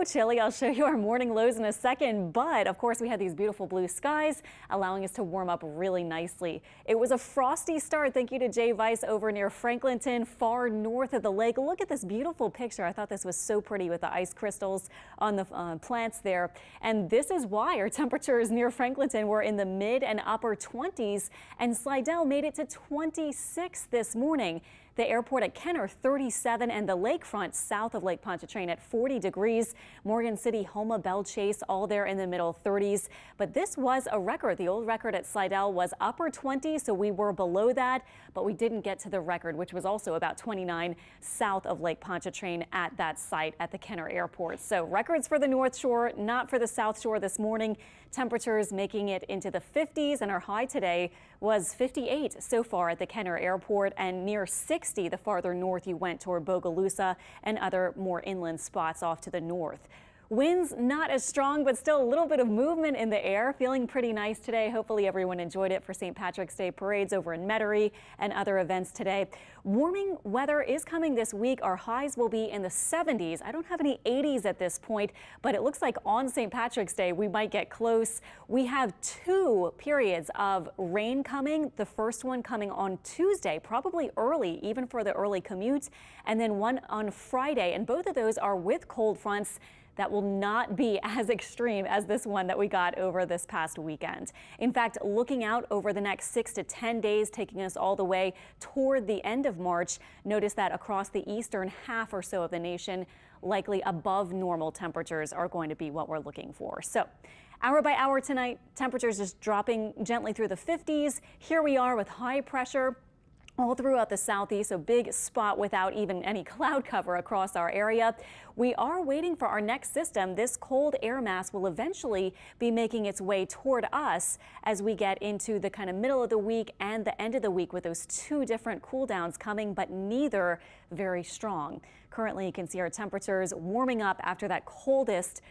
Chilly. I'll show you our morning lows in a second, but of course we had these beautiful blue skies allowing us to warm up really nicely. It was a frosty start. Thank you to Jay Weiss over near Franklinton, far north of the lake. Look at this beautiful picture. I thought this was so pretty with the ice crystals on the plants there. And this is why our temperatures near Franklinton were in the mid and upper 20s, and Slidell made it to 26 this morning. The airport at Kenner 37, and the lakefront south of Lake Pontchartrain at 40 degrees. Morgan City, Homa, Belle Chase, all there in the middle 30s. But this was a record. The old record at Slidell was upper 20s, so we were below that, but we didn't get to the record, which was also about 29 south of Lake Pontchartrain at that site at the Kenner Airport. So records for the North Shore, not for the South Shore this morning. Temperatures making it into the 50s, and our high today was 58 so far at the Kenner Airport, and near 60 the farther north you went toward Bogalusa and other more inland spots off to the north. Winds not as strong, but still a little bit of movement in the air. Feeling pretty nice today. Hopefully everyone enjoyed it for St. Patrick's Day parades over in Metairie and other events today. Warming weather is coming this week. Our highs will be in the 70s. I don't have any 80s at this point, but it looks like on St. Patrick's Day we might get close. We have two periods of rain coming. The first one coming on Tuesday, probably early, even for the early commute, and then one on Friday. And both of those are with cold fronts that will not be as extreme as this one that we got over this past weekend. In fact, looking out over the next 6 to 10 days, taking us all the way toward the end of March, notice that across the eastern half or so of the nation, likely above normal temperatures are going to be what we're looking for. So hour by hour tonight, temperatures just dropping gently through the 50s. Here we are with high pressure all throughout the southeast, a big spot without even any cloud cover across our area. We are waiting for our next system. This cold air mass will eventually be making its way toward us as we get into the kind of middle of the week and the end of the week, with those two different cool downs coming, but neither very strong. Currently, you can see our temperatures warming up after that coldest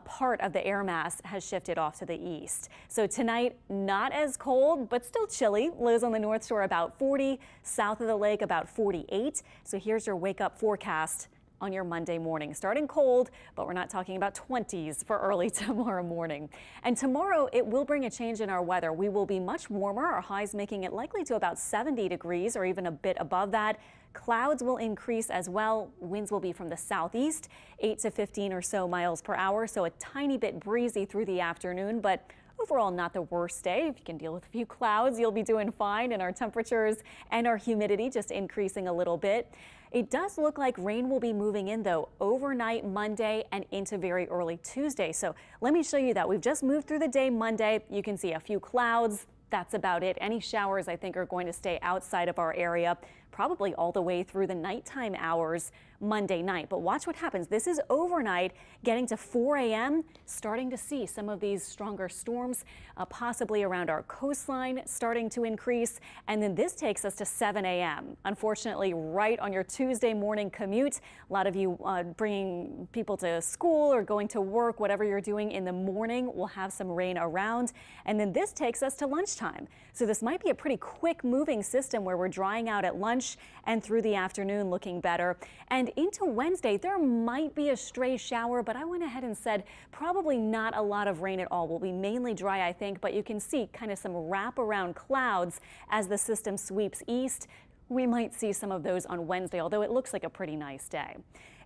part of the air mass has shifted off to the east. So tonight, not as cold, but still chilly. Lows on the North Shore about 40, south of the lake about 48. So here's your wake up forecast on your Monday morning. Starting cold, but we're not talking about 20s for early tomorrow morning. And tomorrow it will bring a change in our weather. We will be much warmer, our highs making it likely to about 70 degrees or even a bit above that. Clouds will increase as well. Winds will be from the southeast, 8 to 15 or so miles per hour. So a tiny bit breezy through the afternoon, but overall not the worst day. If you can deal with a few clouds, you'll be doing fine, and our temperatures and our humidity just increasing a little bit. It does look like rain will be moving in, though, overnight Monday and into very early Tuesday. So let me show you that. We've just moved through the day Monday. You can see a few clouds. That's about it. Any showers, I think, are going to stay outside of our area, probably all the way through the nighttime hours Monday night. But watch what happens. This is overnight, getting to 4 a.m., starting to see some of these stronger storms, possibly around our coastline, starting to increase. And then this takes us to 7 a.m. Unfortunately, right on your Tuesday morning commute. A lot of you bringing people to school or going to work, whatever you're doing in the morning, will have some rain around. And then this takes us to lunchtime. So this might be a pretty quick moving system where we're drying out at lunch and through the afternoon looking better. And into Wednesday, there might be a stray shower, but I went ahead and said probably not a lot of rain at all. Will be mainly dry, I think, but you can see kind of some wraparound clouds as the system sweeps east. We might see some of those on Wednesday, although it looks like a pretty nice day.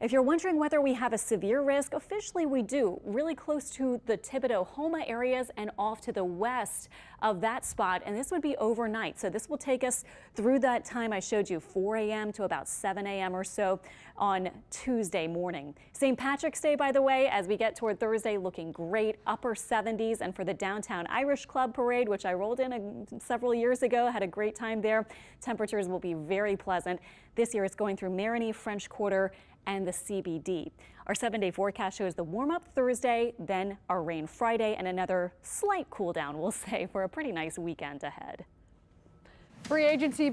If you're wondering whether we have a severe risk, officially we do, really close to the Thibodaux-Homa areas and off to the west of that spot, and this would be overnight. So this will take us through that time I showed you, 4 a.m. to about 7 a.m. or so on Tuesday morning. St. Patrick's Day, by the way, as we get toward Thursday, looking great, upper 70s. And for the Downtown Irish Club Parade, which I rolled in several years ago, had a great time there, temperatures will be very pleasant. This year it's going through Marigny, French Quarter, and the CBD. Our 7-day forecast shows the warm-up Thursday, then our rain Friday, and another slight cool down, we'll say, for a pretty nice weekend ahead. Free agency